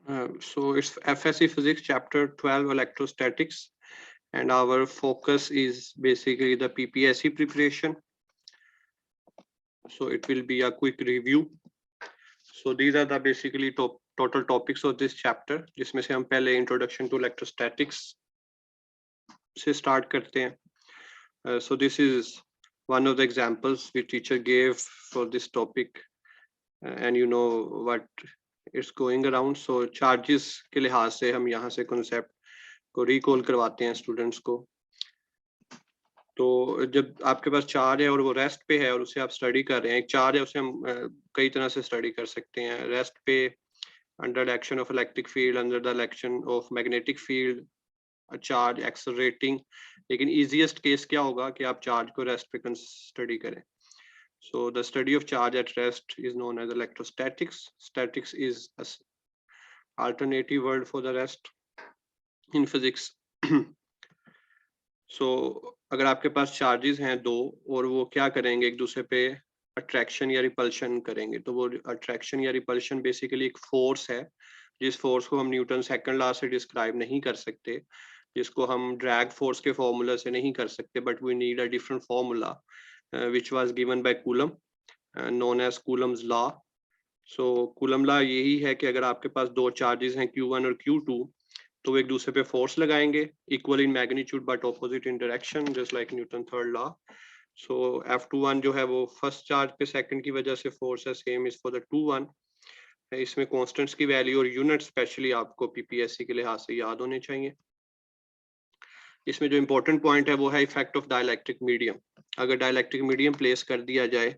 So it's FSC Physics Chapter 12 Electrostatics, and our focus is basically the PPSC preparation. So it will be a quick review. So these are the basically total topics of this chapter, जिसमें से हम पहले introduction to electrostatics से start करते हैं. So this is one of the examples which teacher gave for this topic, and you know what it's going around. So charges के लिहाज से हम यहाँ से concept को recall करवाते हैं students को. तो जब आपके पास चार्ज है और वो रेस्ट पे है और उसे आप स्टडी कर रहे हैं, एक चार्ज है उसे हम कई तरह से स्टडी कर सकते हैं. रेस्ट पे under action of electric field, under the action of magnetic field, charge accelerating. लेकिन इजीएस्ट केस क्या होगा कि आप चार्ज को रेस्ट पे स्टडी करें. So the study of charge at rest is known as electrostatics. Statics is alternative word for the rest in physics. So अगर आपके पास चार्जेस हैं दो और वो क्या करेंगे, एक दूसरे पे अट्रैक्शन या रिपल्शन करेंगे, तो वो अट्रैक्शन या रिपल्शन बेसिकली एक फोर्स है, जिस फोर्स को हम न्यूटन सेकंड लॉ से डिस्क्राइब नहीं कर सकते, जिसको हम ड्रैग फोर्स के फॉर्मूला से नहीं कर सकते, but we need a different formula which was given by Coulomb, known as Coulomb's law. So Coulomb law यही है कि अगर आपके पास दो चार्जेस हैं Q1 और Q2, तो एक दूसरे पे फोर्स लगाएंगे equal in magnitude but opposite in direction, just like Newton third law. So F21 जो है वो फर्स्ट चार्ज पे सेकंड की वजह से फोर्स है, सेम इज फॉर द 2-1. इसमें कांस्टेंट्स की वैल्यू और यूनिट स्पेशली आपको पीपीएससी के लिहाज से याद होने चाहिए. इसमें जो इंपॉर्टेंट पॉइंट है वो है इफेक्ट ऑफ डाइलेक्ट्रिक मीडियम. अगर डाइलेक्ट्रिक मीडियम प्लेस कर दिया जाए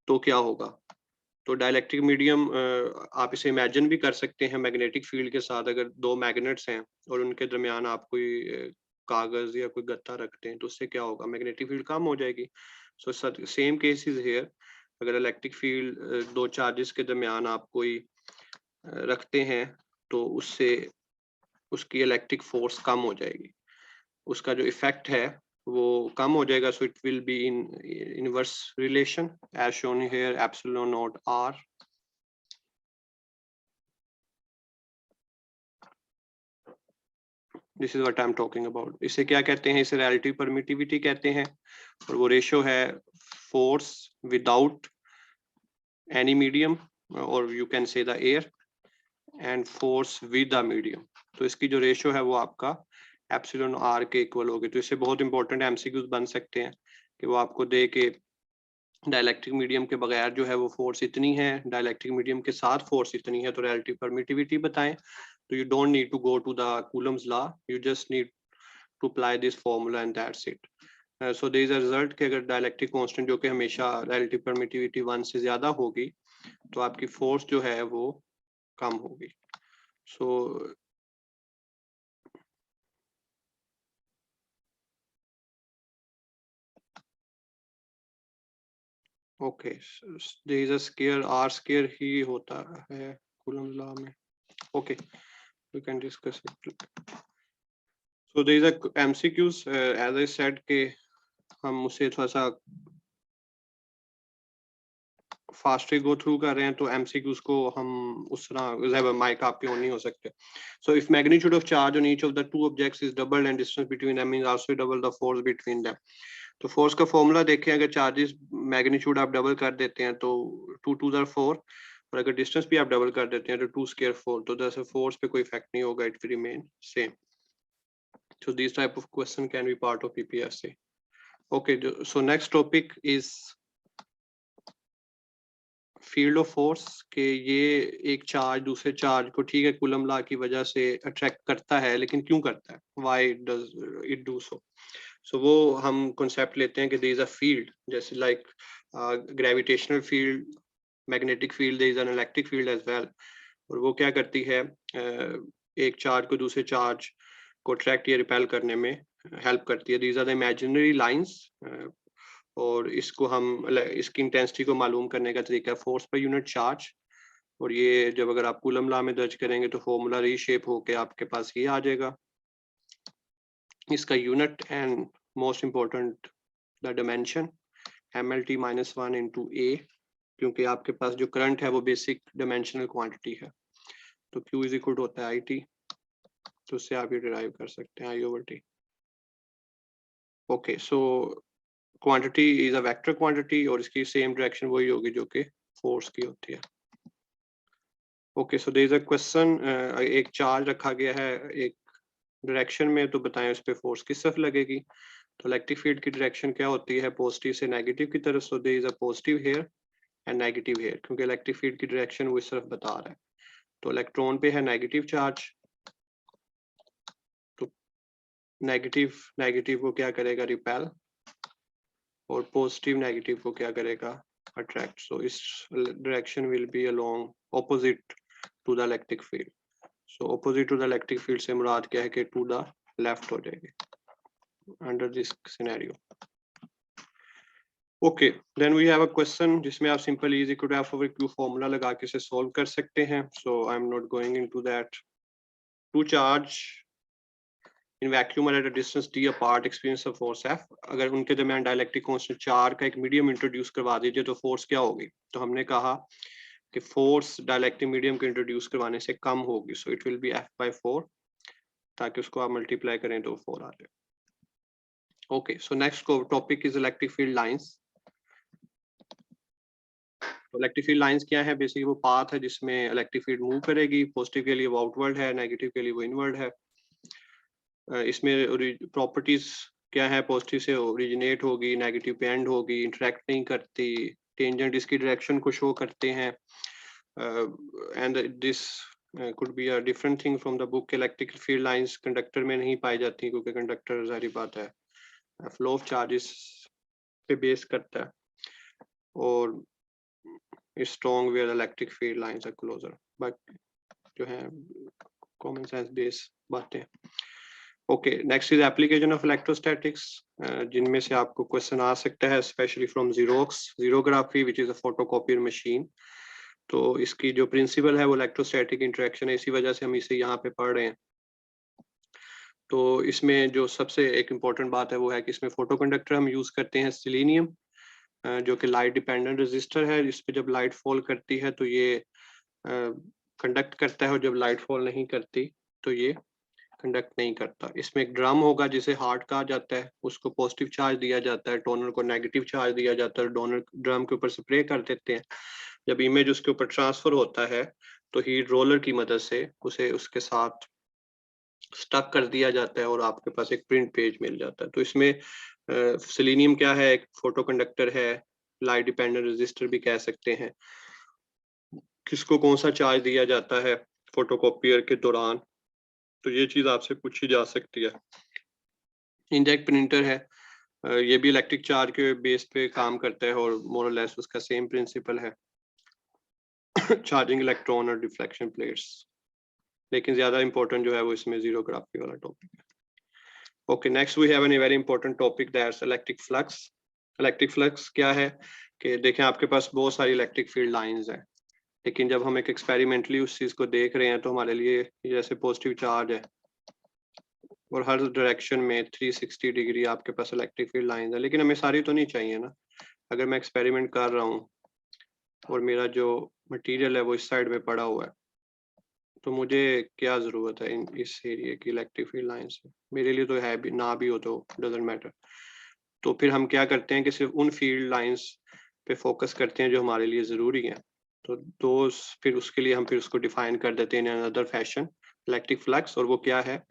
तो क्या होगा. तो डाइलेक्ट्रिक मीडियम आप इसे इमेजिन भी कर सकते हैं मैग्नेटिक फील्ड के साथ. अगर दो मैग्नेट्स हैं और उनके दरमियान आप कोई कागज या कोई गत्ता रखते हैं, तो उससे क्या होगा, मैग्नेटिक फील्ड कम हो जाएगी. So same case is here. अगर इलेक्ट्रिक फील्ड दो चार्जेस के दरमियान आप कोई रखते हैं, तो उससे उसकी इलेक्ट्रिक फोर्स कम हो जाएगी, उसका जो इफेक्ट है वो कम हो जाएगा. So it will be in inverse relation as shown here, epsilon not r. This is what I am talking about. इसे क्या कहते हैं, इसे रिलेटिव परमिटिविटी कहते हैं, और वो रेशो है फोर्स विदाउट एनी मीडियम, और you can say the air, and force with the medium. तो इसकी जो रेशो है वो आपका एप्सिलॉन आर के इक्वल होगी. तो इससे बहुत इंपॉर्टेंट एमसीक्यूज बन सकते हैं कि वो आपको दे के डाइलेक्ट्रिक मीडियम के बगैर जो है वो फोर्स इतनी है, डाइलेक्ट्रिक मीडियम के साथ फोर्स इतनी है, तो रिलेटिव परमिटिविटी बताएं. तो you don't need to go to the Coulomb's law, you just need to apply this formula and that's it. So there is a result कि अगर डायलेक्ट्रिक कांस्टेंट जो कि हमेशा रिलेटिव परमिटिविटी 1 से ज्यादा होगी, तो आपकी फोर्स जो है वो कम होगी. So okay, so there is a square, r square ही होता है Coulomb's law में. Okay, we can discuss it. So there is a MCQs, as I said कि हम उसे थोड़ा सा फास्टली गो थ्रू कर रहे हैं, तो एमसीक्यूज को हम उस तरह माइक आपके ऑन नहीं हो सकते. So if magnitude of charge on each of the two objects is double and distance between them is also double the force between them. तो फोर्स का फॉर्मूला देखें, अगर चार्जेस मैग्नीट्यूड आप डबल कर देते हैं तो 2 2 4, और अगर डिस्टेंस भी आप डबल कर देते हैं तो 2 स्क्वायर 4, तो जैसे फोर्स पे कोई इफेक्ट नहीं होगा, it will remain same. So these type of question can be part of PPSC. Okay, so next topic is field of force. के ये एक चार्ज दूसरे चार्ज को, ठीक है, कूलम लॉ की वजह से अट्रैक्ट करता है, लेकिन क्यों करता है, why does it do so. So वो हम कॉन्सेप्ट लेते हैं कि देयर इज अ फील्ड, जैसे like gravitational field, magnetic field, there is an electric field as well. और वो क्या करती है, एक चार्ज को दूसरे चार्ज को अट्रैक्ट या रिपेल करने में हेल्प करती है. These are the imaginary lines, और इसको हम इसकी इंटेंसिटी को मालूम करने का तरीका फोर्स पर यूनिट चार्ज. और ये जब अगर आप कूलम लॉ में दर्ज करेंगे तो फॉर्मूला रीशेप होके आपके पास ये आ जाएगा, इसका unit and most important the dimension MLT -1 × A, क्योंकि आपके पास जो करंट है वो बेसिक डायमेंशनल क्वांटिटी है. तो Q इज इक्वल टू होता है IT, तो उससे आप ये डिराइव कर सकते हैं I/T। Okay, so quantity is a vector quantity और इसकी सेम डायरेक्शन वही होगी जो कि फोर्स की होती है। Okay, so there is a question, एक चार्ज रखा गया है एक डायरेक्शन में, तो बताएं उस पे फोर्स किस तरफ लगेगी। तो इलेक्ट्रिक फील्ड की डायरेक्शन क्या होती है, पॉजिटिव से नेगेटिव की तरफ। So there is a positive here and negative here, क्योंकि इलेक्ट्रिक फील्ड की डायरेक्शन वो इस तरफ बता रहा है। तो इलेक्ट्रॉन पे है नेगेटिव चार्ज, तो नेगेटिव नेगेटिव को क्या करेगा, रिपेल, और पॉजिटिव नेगेटिव को क्या करेगा, अट्रैक्ट। सो इस direction will be along opposite to the electric field. So opposite to the electric field से मुराद क्या है कि टू द लेफ्ट हो जाएगी under this scenario. Okay, then we have a question जिसमें आप simple is equal to F over Q formula लगा के इसे सॉल्व कर सकते हैं। So I am not going into that. Two charge in vacuum at a distance d apart experience of force F। अगर उनके दरमियान डाइलेक्ट्रिक कांस्टेंट 4 का एक मीडियम इंट्रोड्यूस करवा दीजिए तो फोर्स क्या होगी। तो हमने कहा कि फोर्स डाइलेक्ट्रिक मीडियम को इंट्रोड्यूस करवाने से कम होगी। सो इट विल बी F/4, ताकि उसको आप मल्टीप्लाई करें तो 4 आ जाए। Okay, so next topic is electric field lines. तो इलेक्ट्रिक फील्ड लाइंस क्या है, बेसिकली वो पाथ है जिसमें इलेक्ट्रिक फील्ड मूव करेगी। पॉजिटिव के लिए वो आउटवर्ड है, नेगेटिव के लिए वो इनवर्ड है। इसमें प्रॉपर्टीज क्या है, पॉजिटिव से ओरिजिनेट होगी, नेगेटिव पे एंड होगी, इंटरेक्ट नहीं करती, टेंजेंट इसकी डायरेक्शन को शो करते हैं, and this could be a different thing from the book। Electric field lines conductor में नहीं पाई जाती क्योंकि कंडक्टर जारी बात है फ्लो ऑफ चार्जेस पे बेस करता है, और strong where electric field lines are closer, but जो है कॉमन सेंस बेस बातें। Okay, next is application of electrostatics, जिनमें से आपको क्वेश्चन आ सकता है specially from xerography which is a photocopier machine. तो इसकी जो प्रिंसिपल है वो इलेक्ट्रोस्टैटिक इंटरेक्शन है, इसी वजह से हम इसे यहाँ पे पढ़ रहे हैं। तो इसमें जो सबसे एक इम्पॉर्टेंट बात है वो है कि इसमें फोटो कंडक्टर हम यूज करते हैं सिलीनियम, जो कि लाइट डिपेंडेंट रेजिस्टर है। इस पे जब लाइट फॉल करती है तो ये कंडक्ट करता है, और जब लाइट फॉल नहीं करती तो ये कंडक्ट नहीं करता। इसमें एक ड्रम होगा जिसे हार्ट कहा जाता है, उसको पॉजिटिव चार्ज दिया जाता है, टोनर को नेगेटिव चार्ज दिया जाता है, डोनर ड्रम के ऊपर स्प्रे कर देते हैं। जब इमेज उसके ऊपर ट्रांसफर होता है तो हीट रोलर की मदद से उसे उसके साथ स्टक कर दिया जाता है और आपके पास एक प्रिंट पेज मिल जाता है। तो इसमें सेलेनियम क्या है, एक फोटो कंडक्टर है, लाइट डिपेंडेंट रेजिस्टर भी कह सकते हैं। किसको कौन सा चार्ज दिया जाता है फोटोकॉपियर के दौरान, तो ये चीज आपसे पूछी जा सकती है। इंजेक्ट प्रिंटर है, ये भी इलेक्ट्रिक चार्ज के बेस पे काम करता है और मोर और लेस उसका सेम प्रिंसिपल है। चार्जिंग इलेक्ट्रॉन और डिफ्लेक्शन प्लेट्स, लेकिन ज्यादा इंपॉर्टेंट जो है वो इसमें जीरोग्राफी वाला टॉपिक है। Okay, next we have an very important topic that's electric flux. Electric flux क्या है कि देखें आपके पास बहुत सारी इलेक्ट्रिक फील्ड लाइंस हैं, लेकिन जब हम एक एक्सपेरिमेंटली उस चीज को देख रहे हैं तो हमारे लिए जैसे पॉजिटिव चार्ज है और हर डायरेक्शन में 360 डिग्री आपके पास इलेक्ट्रिक फील्ड लाइंस है, लेकिन हमें सारी तो नहीं चाहिए ना। अगर मैं एक्सपेरिमेंट कर रहा हूँ और मेरा जो मटेरियल है वो इस साइड में पड़ा हुआ है, तो मुझे क्या जरूरत है इस एरिया की इलेक्ट्रिक फील्ड लाइंस से। मेरे लिए तो है भी, ना भी हो तो डजंट मैटर। तो फिर हम क्या करते हैं कि सिर्फ उन फील्ड लाइंस पे फोकस करते हैं जो हमारे लिए जरूरी हैं। तो फिर उसके लिए हम फिर उसको डिफाइन कर देते हैं in another fashion, electric flux. और वो क्या है,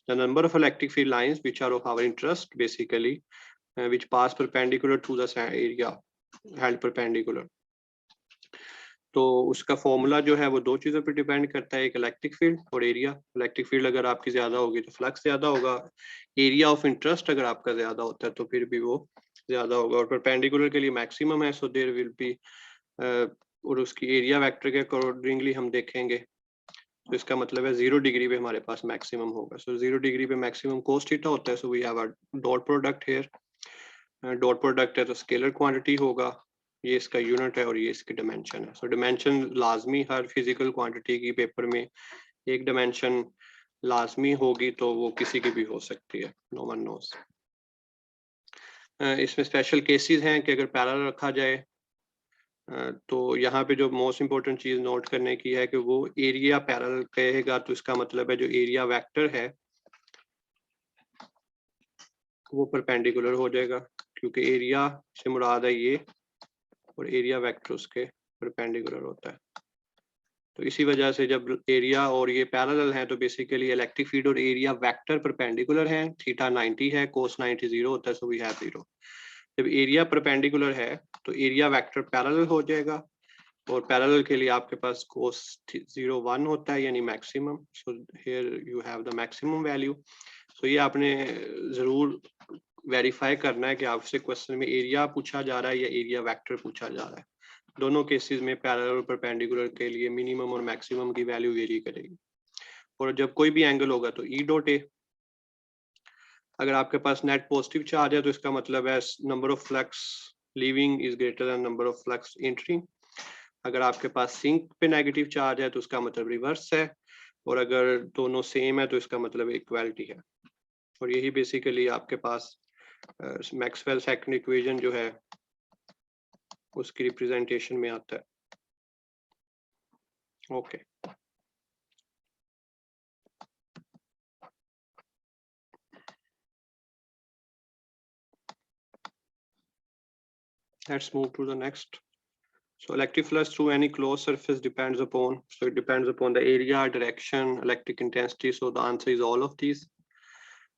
the number of electric field lines which are of our interest basically, which pass perpendicular to the area held perpendicular। तो उसका फॉर्मूला जो है वो दो चीज़ों पर डिपेंड करता है, एक इलेक्ट्रिक फील्ड और एरिया। इलेक्ट्रिक फील्ड अगर आपकी ज्यादा होगी तो फ्लक्स ज्यादा होगा, एरिया ऑफ इंटरेस्ट अगर आपका ज्यादा होता है तो फिर भी वो ज्यादा होगा। और परपेंडिकुलर के लिए मैक्सिमम है, सो देयर विल बी, और उसकी एरिया वेक्टर के अकॉर्डिंगली हम देखेंगे, तो इसका मतलब है 0 डिग्री पे हमारे पास मैक्सिमम होगा। सो 0 डिग्री पे मैक्सिमम कोस थीटा होता है। So we have a dot product here, dot product है तो स्केलर क्वांटिटी होगा, ये इसका यूनिट है और ये इसकी डायमेंशन है। सो डायमेंशन लाजमी, हर फिजिकल क्वांटिटी की पेपर में एक डायमेंशन लाजमी होगी, तो वो किसी की भी हो सकती है, नो वन नोस। इसमें स्पेशल केसेस हैं कि अगर पैरेलल रखा जाए तो यहाँ पे जो मोस्ट इम्पोर्टेंट चीज नोट करने की है कि वो एरिया पैरेलल कहेगा, तो इसका मतलब है जो एरिया वेक्टर है वो परपेंडिकुलर हो जाएगा, क्योंकि एरिया से मुराद है ये और एरिया वेक्टर उसके परपेंडिकुलर होता है। तो इसी वजह से जब एरिया और ये पैरेलल हैं तो बेसिकली इलेक्ट्रिक फील्ड और एरिया वेक्टर परपेंडिकुलर हैं। थीटा 90 है, कोस 90 0 होता है, सो वी हैव 0। जब एरिया परपेंडिकुलर है तो एरिया वेक्टर पैरेलल हो जाएगा, और पैरेलल के लिए आपके पास कोस 0 1 होता है यानी maximum. So here you have the maximum value. So ये आपने जरूर वेरीफाई करना है कि आपसे क्वेश्चन में एरिया पूछा जा रहा है या एरिया वेक्टर पूछा जा रहा है। दोनों केसेस में पैरेलल और परपेंडिकुलर के लिए मिनिमम और मैक्सिमम की वैल्यू वेरी करेगी। और जब कोई भी एंगल होगा तो ई डॉट ए, अगर आपके पास नेट पॉजिटिव चार्ज है तो इसका मतलब है number of flux leaving is greater than number of flux entering. अगर आपके पास सिंक पे नेगेटिव चार्ज है तो उसका मतलब रिवर्स है, और अगर दोनों सेम है तो इसका मतलब इक्वालिटी है। और यही बेसिकली आपके पास मैक्सवेल सेकंड इक्वेशन जो है उसकी रिप्रेजेंटेशन में आता है। Okay let's move to the next. So electric flux through any closed surface depends upon, so it depends upon the area, direction, electric intensity. So the answer is all of these.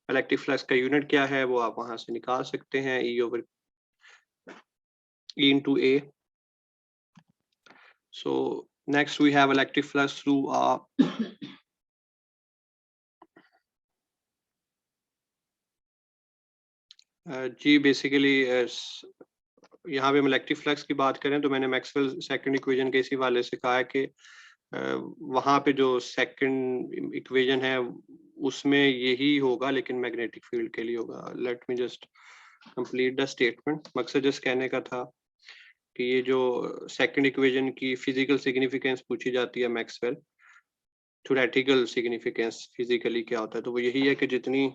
Electric flux का unit क्या है वो आप वहां से निकाल सकते हैं, E over E into A. So next we have electric flux through जी बेसिकली यहाँ पे हम इलेक्ट्रिक फ्लक्स की बात करें तो मैंने मैक्सवेल सेकंड इक्वेशन के इसी वाले से कहा है कि वहाँ पे जो सेकंड इक्वेशन है उसमें यही होगा, लेकिन मैग्नेटिक फील्ड के लिए होगा। Late me just complete the statement. मकसद जस्ट कहने का था कि ये जो सेकंड इक्वेशन की फिजिकल सिग्निफिकेंस पूछी जाती है मैक्सवेल, थ्योरेटिकल सिग्निफिकेंस फिजिकली क्या होता है, तो वो यही है कि जितनी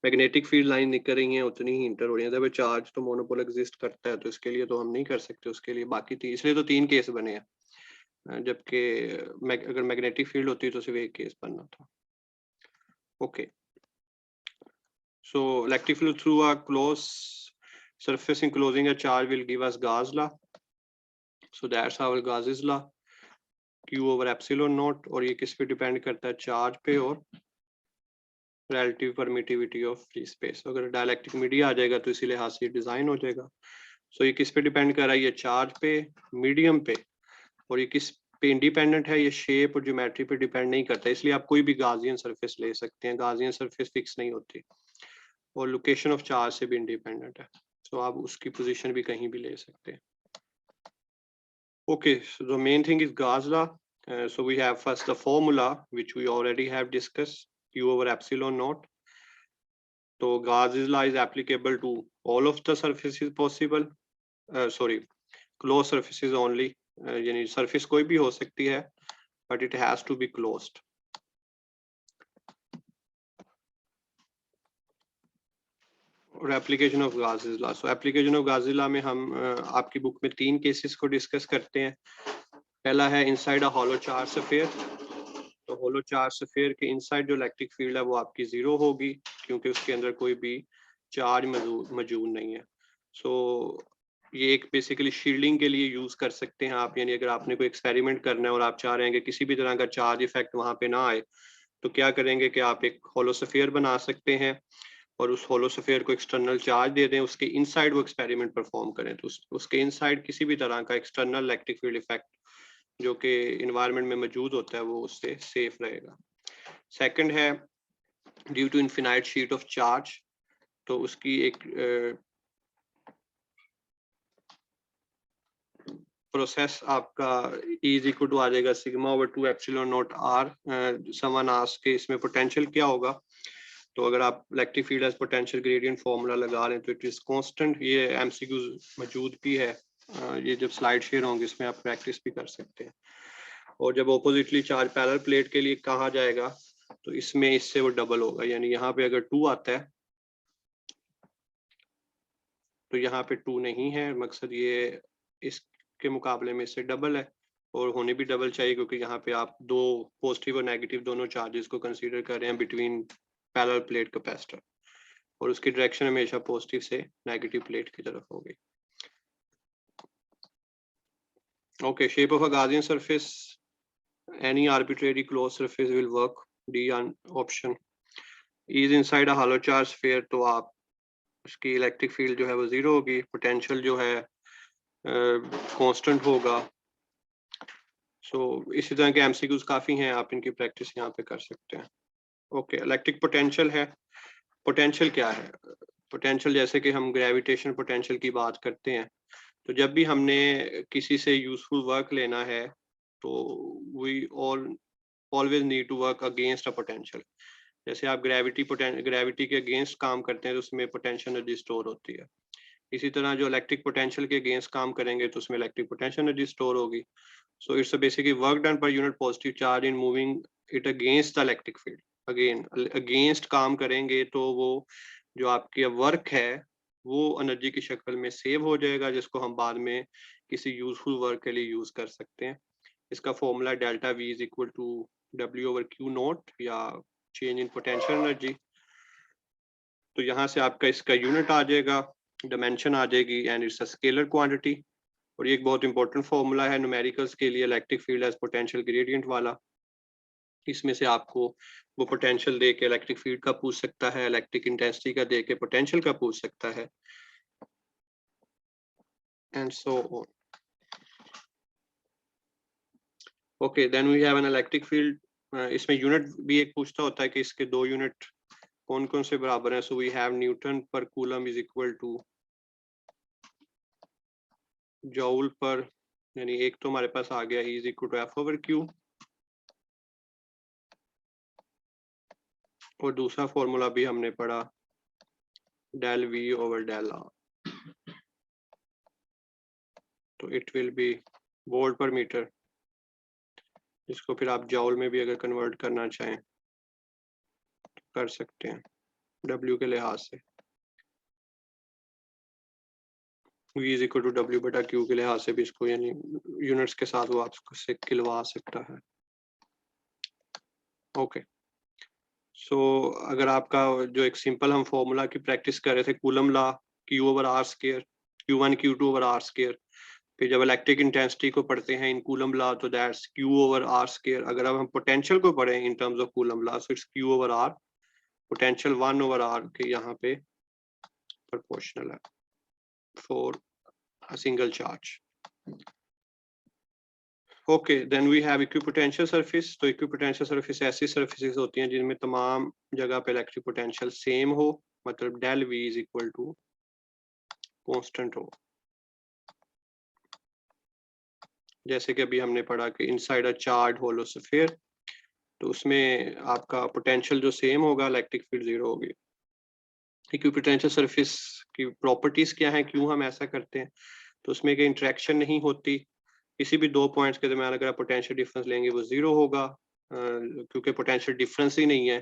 मैग्नेटिक फील्ड लाइन निकल रही है उतनी ही इंटर हो रही है। जब चार्ज तो मोनोपोल एग्जिस्ट करता है तो इसके लिए तो हम नहीं कर सकते, उसके लिए बाकी थी, इसलिए तो 3 केस बने हैं, जबकि अगर मैग्नेटिक फील्ड होती तो सिर्फ एक केस बनना था। Okay, so electric field through a close surface enclosing a charge will give us Gauss law. So that's our Gauss's law, Q over epsilon naught। और ये किस पे डिपेंड करता है, चार्ज पे और relative permittivity of free space। अगर dielectric media आ जाएगा तो इसी लिहाज से डिजाइन हो जाएगा। सो ये किस पे डिपेंड कर रहा है, ये चार्ज पे, मीडियम पे, और ये किस पे इंडिपेंडेंट है, ये शेप और ज्योमेट्री पे डिपेंड नहीं करता। इसलिए आप कोई भी गाजियन सरफेस ले सकते हैं, गाजियन सरफेस फिक्स नहीं होती, और लोकेशन ऑफ चार्ज से भी इंडिपेंडेंट है। सो आप उसकी पोजीशन भी कहीं भी ले सकते हैं। Okay, so the main thing is Gauss law. So we have first the formula which we already have discussed, Q over epsilon naught. So Gauss's law is applicable to all of the surfaces possible. Sorry, closed surfaces only. यानी surface कोई भी हो सकती है, but it has to be closed. और application of Gauss's law. So application of Gauss's law में हम आपकी बुक में 3 केसेस को डिस्कस करते हैं। पहला है inside a hollow charge sphere. तो होलो चार्ज स्फीयर के इनसाइड जो इलेक्ट्रिक फील्ड है वो आपकी 0 होगी, क्योंकि उसके अंदर कोई भी चार्ज मौजूद नहीं है। सो ये एक बेसिकली शील्डिंग के लिए यूज कर सकते हैं आप, यानी अगर आपने कोई एक्सपेरिमेंट करना है और आप चाह रहे हैं कि किसी भी तरह का चार्ज इफेक्ट वहां पे ना आए, तो क्या करेंगे कि आप एक होलो स्फीयर बना सकते हैं और उस होलो स्फीयर को एक्सटर्नल चार्ज दे दें, उसके इनसाइड वो एक्सपेरिमेंट परफॉर्म करें, तो उसके इनसाइड किसी भी तरह का एक्सटर्नल इलेक्ट्रिक फील्ड इफेक्ट जो कि इन्वायरमेंट में मौजूद होता है वो उससे सेफ रहेगा। सेकंड है due to infinite sheet of charge, तो उसकी एक प्रोसेस आपका इज इक्वल टू आ जाएगा sigma over 2 epsilon not R. Someone ask के इसमें पोटेंशियल क्या होगा, तो अगर आप electric field as potential gradient formula लगा रहे हैं तो इट इज कांस्टेंट। ये एमसीक्यू मौजूद भी है, ये जब स्लाइड शेयर होंगे इसमें आप प्रैक्टिस भी कर सकते हैं। और जब ऑपोजिटली चार्ज पैरेलल प्लेट के लिए कहा जाएगा तो इसमें इससे वो डबल होगा, यानी यहाँ पे अगर 2 आता है तो यहाँ पे 2 नहीं है। मकसद ये इस के मुकाबले में इससे डबल है, और होने भी डबल चाहिए क्योंकि यहाँ पे आप दो पॉजिटिव और नेगेटिव दोनों चार्जेस को कंसीडर कर रहे हैं बिटवीन पैरेलल प्लेट कैपेसिटर, और उसकी डायरेक्शन हमेशा पॉजिटिव से नेगेटिव प्लेट की तरफ होगी। Okay, shape of a Gaussian surface, any arbitrary closed surface will work, D option. is inside a hollow charge sphere, तो आप उसकी इलेक्ट्रिक फील्ड जो है वो जीरो होगी, पोटेंशियल जो है कांस्टेंट होगा। सो इसी तरह के एमसीक्यूज काफी हैं, आप इनकी प्रैक्टिस यहाँ पे कर सकते हैं। ओके, इलेक्ट्रिक पोटेंशियल है। पोटेंशियल क्या है? पोटेंशियल जैसे कि हम ग्रेविटेशन पोटेंशियल की बात करते हैं, तो जब भी हमने किसी से यूजफुल वर्क लेना है तो we always need to work against a potential. जैसे आप ग्रेविटी के अगेंस्ट काम करते हैं तो उसमें पोटेंशियल एनर्जी स्टोर होती है। इसी तरह जो इलेक्ट्रिक पोटेंशियल के अगेंस्ट काम करेंगे तो उसमें इलेक्ट्रिक पोटेंशियल एनर्जी स्टोर होगी। So it's basically work done per unit positive charge in moving it against the electric field. Again against काम करेंगे तो वो जो आपकी वर्क है वो एनर्जी की शक्ल में सेव हो जाएगा, जिसको हम बाद में किसी यूजफुल वर्क के लिए यूज कर सकते हैं। इसका formula delta V is equal to W over Q not या चेंज इन पोटेंशियल एनर्जी। तो यहाँ से आपका इसका यूनिट आ जाएगा, डायमेंशन आ जाएगी, and it's a scalar quantity. और ये एक बहुत इंपॉर्टेंट फॉर्मूला है न्यूमेरिकल्स के लिए, electric field as potential gradient वाला। इसमें से आपको वो पोटेंशियल दे के इलेक्ट्रिक फील्ड का पूछ सकता है, इलेक्ट्रिक इंटेंसिटी का दे के पोटेंशियल का पूछ सकता है, and so on. Okay, then we have an electric field. इसमें यूनिट भी एक पूछता होता है कि इसके दो यूनिट कौन कौन से बराबर हैं। So we have newton per coulomb is equal to joule per, यानी एक तो हमारे पास आ गया is equal to F over Q, और दूसरा फॉर्मूला भी हमने पढ़ा del V over del R, तो it will be volt per metre, इसको फिर आप जॉउल में भी अगर कन्वर्ट करना चाहें तो कर सकते हैं डब्ल्यू के लिहाज से। V is equal to W बटा क्यू के लिहाज से भी इसको यानी यूनिट्स के साथ वो आपसे खिलवा सकता है। ओके, सो अगर आपका जो एक सिंपल हम फॉर्मूला की प्रैक्टिस कर रहे थे coulomb law, Q over R square, Q1 Q2 over R square, फिर जब इलेक्ट्रिक इंटेंसिटी को पढ़ते हैं इन कूलम लॉ तो that's Q over R square. अगर अब हम पोटेंशियल को पढ़ें in terms of coulomb law so it's Q over R, potential 1 over R के यहाँ पे प्रोपोर्शनल है for a single charge. Okay, then we have equipotential surface. तो इक्विपोटेंशियल सरफेस ऐसी सरफेसेस होती हैं जिनमें तमाम जगह पे इलेक्ट्रिक पोटेंशियल सेम हो, मतलब del V is equal to constant हो। जैसे कि अभी हमने पढ़ा कि inside a charge hollow sphere, तो उसमें आपका पोटेंशियल जो सेम होगा, इलेक्ट्रिक फील्ड जीरो होगी। इक्विपोटेंशियल सरफेस की प्रॉपर्टीज क्या है, क्यों हम ऐसा करते हैं? तो उसमें कोई इंटरेक्शन नहीं होती, किसी भी दो पॉइंट्स के दरमियान अगर आप पोटेंशियल डिफरेंस लेंगे वो जीरो होगा, क्योंकि पोटेंशियल डिफरेंस ही नहीं है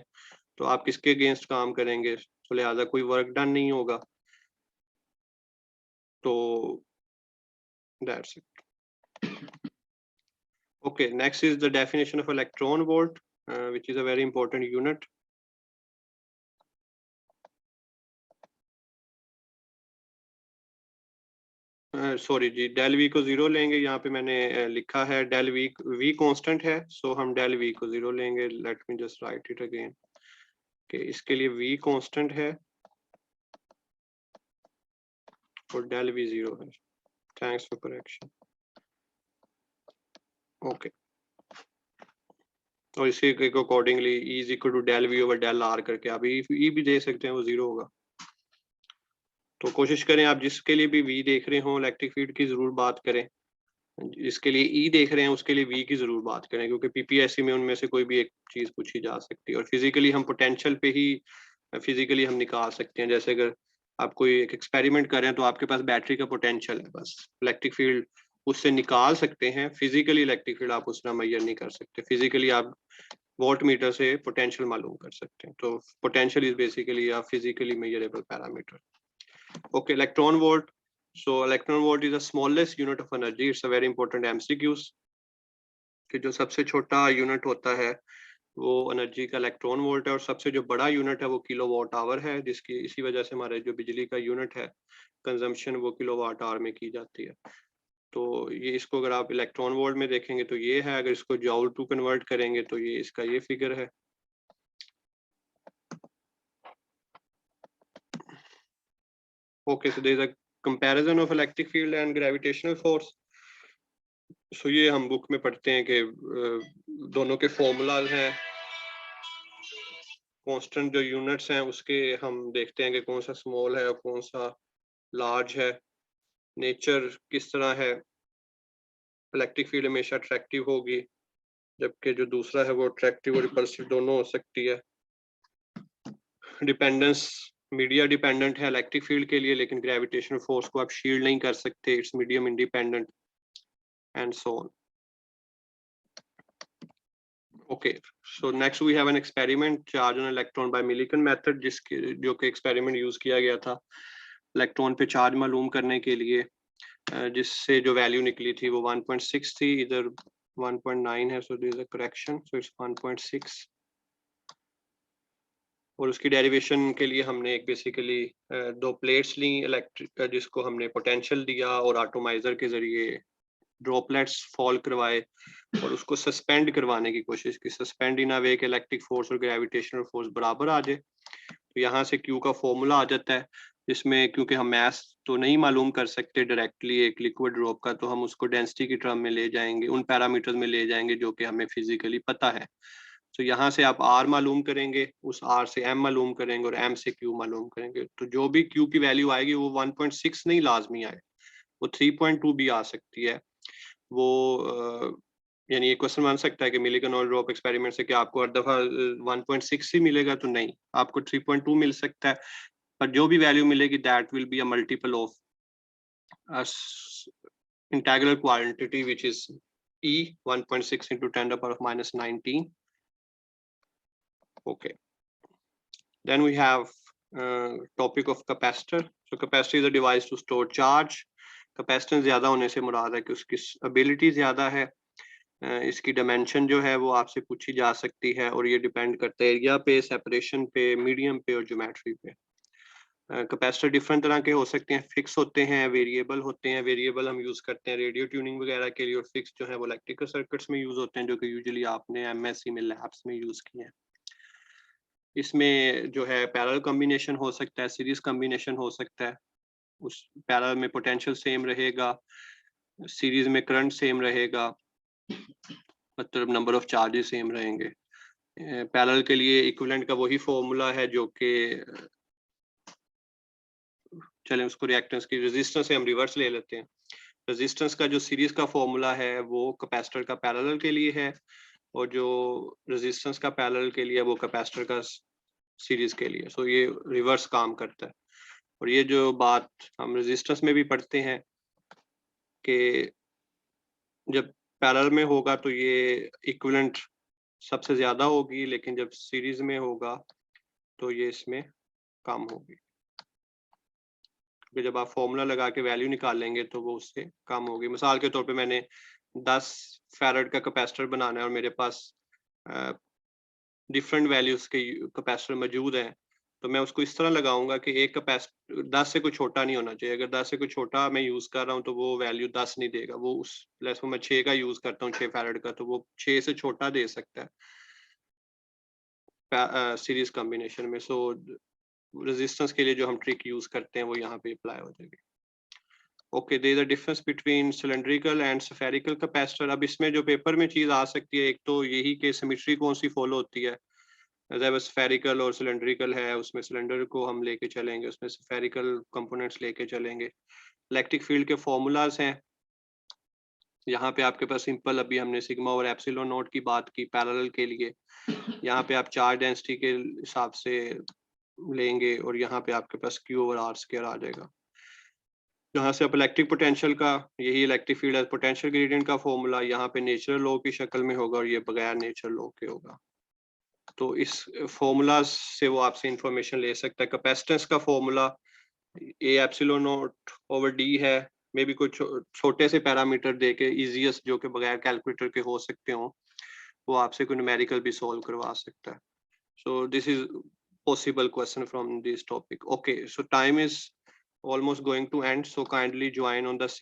तो आप किसके अगेंस्ट काम करेंगे, तो लिहाजा कोई वर्क डन नहीं होगा। तो that's it. Okay, next is the definition of electron volt which is a very important unit. Sorry ji, del V को जीरो लेंगे, यहाँ पे मैंने लिखा है डेल वी कांस्टेंट है, सो हम डेल वी को जीरो लेंगे। Let me just write it again कि इसके लिए वी कांस्टेंट है और डेल वी जीरो है। Thanks for correction. ओके, और इसी के accordingly E is equal to del V over del R करके आप ई भी दे सकते हैं, वो जीरो होगा। तो कोशिश करें आप जिसके लिए भी वी देख रहे हो इलेक्ट्रिक फील्ड की जरूर बात करें, जिसके लिए ई देख रहे हैं उसके लिए वी की जरूर बात करें, क्योंकि पीपीएससी में उनमें से कोई भी एक चीज पूछी जा सकती है। और फिजिकली हम पोटेंशियल पे ही फिजिकली हम निकाल सकते हैं। जैसे अगर आप कोई एक एक्सपेरिमेंट कर रहे हैं तो आपके पास बैटरी का पोटेंशियल है, बस इलेक्ट्रिक फील्ड उससे निकाल सकते हैं। फिजिकली इलेक्ट्रिक फील्ड आप उसमें मैयर नहीं कर सकते, फिजिकली आप वोल्ट मीटर से पोटेंशियल मालूम कर सकते हैं। तो potential is basically a physically measurable parameter. Okay, electron volt, So electron volt is the smallest unit of energy. It's a very important MCQs कि जो सबसे छोटा यूनिट होता है वो एनर्जी का इलेक्ट्रॉन वोल्ट है, और सबसे जो बड़ा यूनिट है वो किलोवाट आवर है, जिसकी इसी वजह से हमारे जो बिजली का यूनिट है कंजम्पशन वो किलोवाट आवर में की जाती है। तो ये इसको अगर आप इलेक्ट्रॉन वोल्ट में देखेंगे तो ये है, अगर इसको जॉल टू कन्वर्ट करेंगे तो ये इसका ये फिगर है। Okay, so there is a comparison of electric field and gravitational force. So ये हम बुक में पढ़ते हैं कि दोनों के फॉर्मूलाज हैं, कांस्टेंट जो यूनिट्स हैं उसके हम देखते हैं कि कौन सा स्मॉल है और कौन सा लार्ज है, नेचर किस तरह है। इलेक्ट्रिक फील्ड हमेशा अट्रैक्टिव होगी, जबकि जो दूसरा है वो अट्रैक्टिव और रिपल्सिव दोनों हो सकती है। डिपेंडेंस मीडिया डिपेंडेंट है इलेक्ट्रिक फील्ड के लिए, लेकिन ग्रेविटेशनल फोर्स को आप शील्ड नहीं कर सकते, it's medium independent and so on. Okay, so next we have an experiment charge on electron by Millikan method, जिसके जो कि एक्सपेरिमेंट यूज किया गया था इलेक्ट्रॉन पे चार्ज मालूम करने के लिए, जिससे जो वैल्यू निकली थी वो 1.6 थी, इधर 1.9 है, so there is a correction, so it's 1.6। और उसकी डेरिवेशन के लिए हमने एक बेसिकली दो प्लेट्स ली इलेक्ट्रिक, जिसको हमने पोटेंशियल दिया और एटॉमाइजर के जरिए ड्रॉपलेट्स फॉल करवाए और उसको सस्पेंड करवाने की कोशिश की, सस्पेंड इन अ वे के इलेक्ट्रिक फोर्स और ग्रेविटेशनल फोर्स बराबर आ जाए। तो यहाँ से क्यू का फॉर्मूला आ जाता है, जिसमें क्योंकि हम मैथ तो नहीं मालूम कर सकते डायरेक्टली एक लिक्विड ड्रॉप का, तो हम उसको डेंसिटी की टर्म में ले जाएंगे, उन पैरामीटर्स में ले जाएंगे जो कि हमें फिजिकली पता है। तो यहाँ से आप R मालूम करेंगे, उस R से M मालूम करेंगे और M से Q मालूम करेंगे। तो जो भी Q की वैल्यू आएगी वो 1.6 नहीं लाजमी आए, वो 3.2 भी आ सकती है। वो यानी ये क्वेश्चन बन सकता है कि मिलिकन और ड्रॉप एक्सपेरिमेंट से क्या आपको हर दफा 1.6 ही मिलेगा, तो नहीं, आपको 3.2 मिल सकता है, पर जो भी वैल्यू मिलेगी that will be a multiple of integral quantity which is E 1.6 into 10 to the power of minus 19. Okay, then we have topic of capacitor. So capacitor is a device to store charge. Capacitance ज्यादा होने से मुराद है कि उसकी ability ज्यादा है। इसकी dimension जो है वो आपसे पूछी जा सकती है और ये डिपेंड करता है एरिया पे, सेपरेशन पे, मीडियम पे और ज्योमेट्री पे। कैपेसिटर डिफरेंट तरह के हो सकते हैं, फिक्स होते हैं, वेरिएबल होते हैं। वेरिएबल हम यूज करते हैं रेडियो ट्यूनिंग वगैरह के लिए, और फिक्स जो है वो इलेक्ट्रिकल सर्किट्स में यूज होते हैं, जो कि यूजुअली आपने एमएससी में लैब्स में यूज किए हैं। इसमें जो है पैरेलल कॉम्बिनेशन हो सकता है, सीरीज कॉम्बिनेशन हो सकता है। उस पैरेलल में पोटेंशियल सेम रहेगा, सीरीज में करंट सेम रहेगा, मतलब नंबर ऑफ चार्जेस सेम रहेंगे। पैरेलल के लिए इक्विवेलेंट का वही फॉर्मूला है जो कि चलें उसको रिएक्टेंस की रेजिस्टेंस से हम रिवर्स ले लेते हैं। रेजिस्टेंस का जो सीरीज का फॉर्मूला है वो कैपेसिटर का पैरेलल के लिए है, और जो रेजिस्टेंस का पैरेलल के लिए वो कैपेसिटर का सीरीज के लिए। सो ये रिवर्स काम करता है। और ये जो बात हम रेजिस्टेंस में भी पढ़ते हैं कि जब पैरेलल में होगा तो ये इक्विवेलेंट सबसे ज्यादा होगी, लेकिन जब सीरीज में होगा तो ये इसमें कम होगी, जब आप फॉर्मूला लगा के वैल्यू निकालेंगे तो वो उससे कम होगी। मिसाल के तौर पे मैंने 10 फैराड का कैपेसिटर बनाना है और मेरे पास डिफरेंट वैल्यूज के कैपेसिटर मौजूद हैं, तो मैं उसको इस तरह लगाऊंगा कि एक कैपेसिटर 10 से कोई छोटा नहीं होना चाहिए। अगर 10 से कोई छोटा मैं यूज कर रहा हूँ तो वो वैल्यू 10 नहीं देगा, वो उस लेस मैं 6 का यूज करता हूँ, 6 फैराड का, तो वो 6 से छोटा दे सकता है सीरीज कॉम्बिनेशन में। सो रेजिस्टेंस के लिए जो हम ट्रिक यूज करते हैं वो यहाँ पे अप्लाई हो जाएगी। Okay, there is a difference between cylindrical and spherical capacitor. अब इसमें जो पेपर में चीज आ सकती है, एक तो यही कि सिमेट्री कौन सी फॉलो होती है। जब स्फेरिकल और सिलेंड्रिकल है, उसमें सिलेंडर को हम लेके चलेंगे, उसमें स्फेरिकल कंपोनेंट्स लेके चलेंगे। इलेक्ट्रिक फील्ड के फॉर्मूलाज हैं यहाँ पे आपके पास सिंपल, अभी हमने सिग्मा और एप्सिलॉन नॉट की बात की पैरेलल के लिए। यहाँ पे आप चार्ज डेंसिटी के हिसाब से लेंगे और यहाँ पे आपके पास Q ओवर R स्क्वायर आ जाएगा। यहाँ से आप इलेक्ट्रिक पोटेंशियल का, यही इलेक्ट्रिक फील्ड है, पोटेंशियल ग्रेडियंट का फॉर्मूला यहाँ पे नेचुरल लॉ की शक्ल में होगा और ये बगैर नेचुरल लॉ के होगा। तो इस फॉर्मूला से वो आपसे इंफॉर्मेशन ले सकता है। कैपेसिटेंस का formula A epsilon not over D है, मे बी कुछ छोटे से पैरामीटर दे के इजीएस्ट जो कि बगैर कैलकुलेटर के हो सकते हो, वो आपसे कोई न्यूमेरिकल भी सॉल्व करवा सकता है. So this is possible question from this topic. Okay, so time is almost going to end, so kindly join on the same